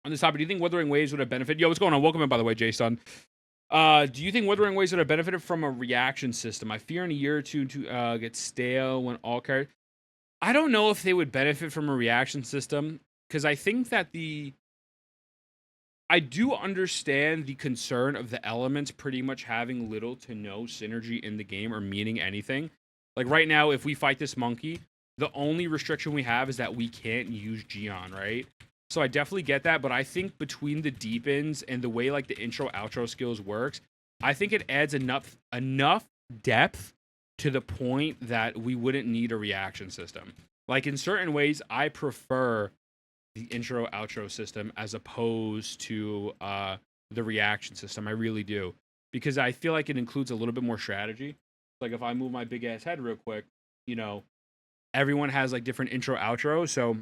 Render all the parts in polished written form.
On this topic, do you think Wuthering Waves would have benefited? Yo, what's going on? Welcome in, by the way, Jason. Do you think Wuthering Waves would have benefited from a reaction system? I fear in a year or two to get stale when all characters. I don't know if they would benefit from a reaction system because I think that I do understand the concern of the elements pretty much having little to no synergy in the game or meaning anything. Like right now, if we fight this monkey, the only restriction we have is that we can't use Gion, right? So I definitely get that, but I think between the deepens and the way like the intro outro skills works, I think it adds enough depth to the point that we wouldn't need a reaction system. Like in certain ways, I prefer the intro outro system as opposed to the reaction system. I really do, because I feel like it includes a little bit more strategy. Like if I move my big ass head real quick, you know, everyone has like different intro outro, so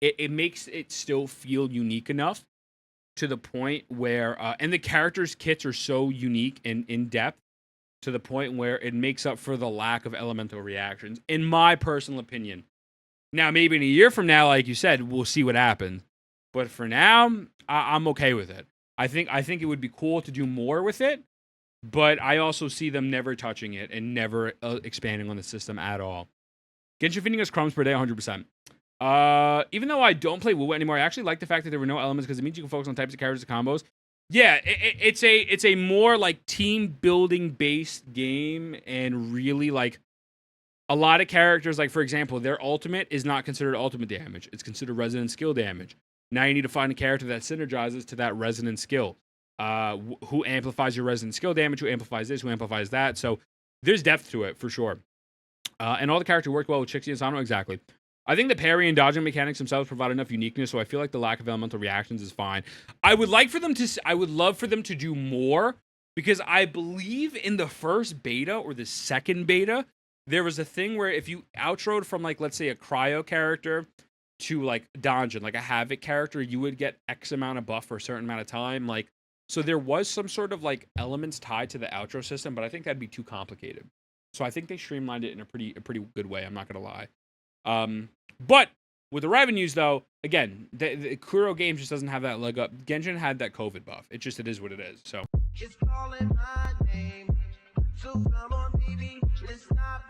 it makes it still feel unique enough to the point where and the characters kits are so unique and in depth to the point where it makes up for the lack of elemental reactions, in my personal opinion. Now, maybe in a year from now, like you said, we'll see what happens. But for now, I'm okay with it. I think it would be cool to do more with it, but I also see them never touching it and never expanding on the system at all. Genshin feeding us crumbs per day, 100%. Even though I don't play WoW anymore, I actually like the fact that there were no elements because it means you can focus on types of characters and combos. Yeah, it's a more like team building based game, and really like a lot of characters, like for example, their ultimate is not considered ultimate damage. It's considered resonant skill damage. Now you need to find a character that synergizes to that resonant skill. Who amplifies your resonant skill damage, who amplifies this, who amplifies that. So there's depth to it for sure. And all the characters work well with Trixie and Sano, exactly. I think the parry and dodging mechanics themselves provide enough uniqueness, so I feel like the lack of elemental reactions is fine. I would love for them to do more, because I believe in the first beta or the second beta, there was a thing where if you outroed from like, let's say a cryo character to like Donjon, like a Havoc character, you would get X amount of buff for a certain amount of time. Like, so there was some sort of like elements tied to the outro system, but I think that'd be too complicated. So I think they streamlined it in a pretty good way. I'm not gonna lie. But with the revenues though, again, the Kuro game just doesn't have that leg up. Genshin had that COVID buff. It is what it is. So. It's calling my name. So come on, baby, let's stop.